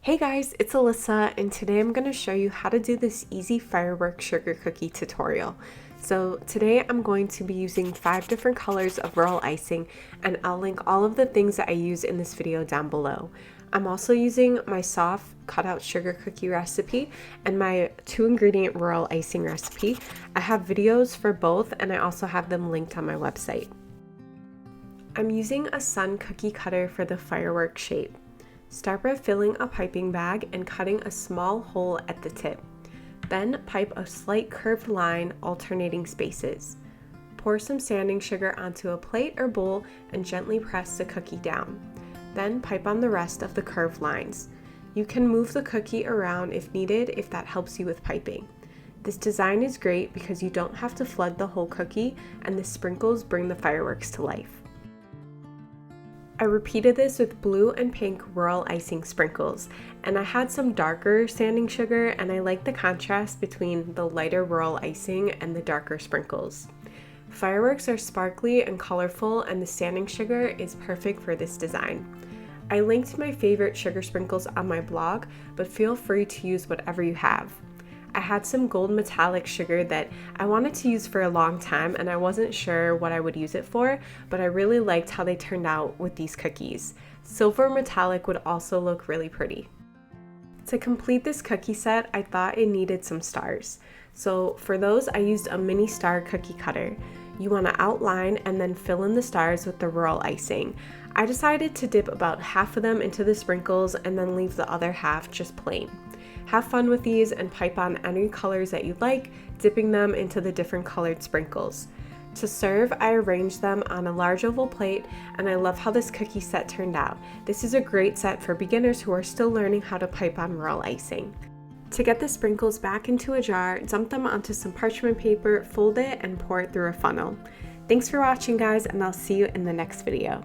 Hey guys, it's Alyssa, and today I'm going to show you how to do this easy firework sugar cookie tutorial. So today I'm going to be using 5 different colors of royal icing, and I'll link all of the things that I use in this video down below. I'm also using my soft cutout sugar cookie recipe and my 2-ingredient royal icing recipe. I have videos for both, and I also have them linked on my website. I'm using a sun cookie cutter for the firework shape. Start by filling a piping bag and cutting a small hole at the tip. Then pipe a slight curved line, alternating spaces. Pour some sanding sugar onto a plate or bowl and gently press the cookie down. Then pipe on the rest of the curved lines. You can move the cookie around if needed if that helps you with piping. This design is great because you don't have to flood the whole cookie, and the sprinkles bring the fireworks to life. I repeated this with blue and pink royal icing sprinkles, and I had some darker sanding sugar, and I like the contrast between the lighter royal icing and the darker sprinkles. Fireworks are sparkly and colorful, and the sanding sugar is perfect for this design. I linked my favorite sugar sprinkles on my blog, but feel free to use whatever you have. I had some gold metallic sugar that I wanted to use for a long time, and I wasn't sure what I would use it for, but I really liked how they turned out with these cookies. Silver metallic would also look really pretty. To complete this cookie set, I thought it needed some stars. So for those, I used a mini star cookie cutter. You want to outline and then fill in the stars with the royal icing. I decided to dip about half of them into the sprinkles and then leave the other half just plain. Have fun with these and pipe on any colors that you like, dipping them into the different colored sprinkles. To serve, I arranged them on a large oval plate, and I love how this cookie set turned out. This is a great set for beginners who are still learning how to pipe on royal icing. To get the sprinkles back into a jar, dump them onto some parchment paper, fold it, and pour it through a funnel. Thanks for watching, guys, and I'll see you in the next video.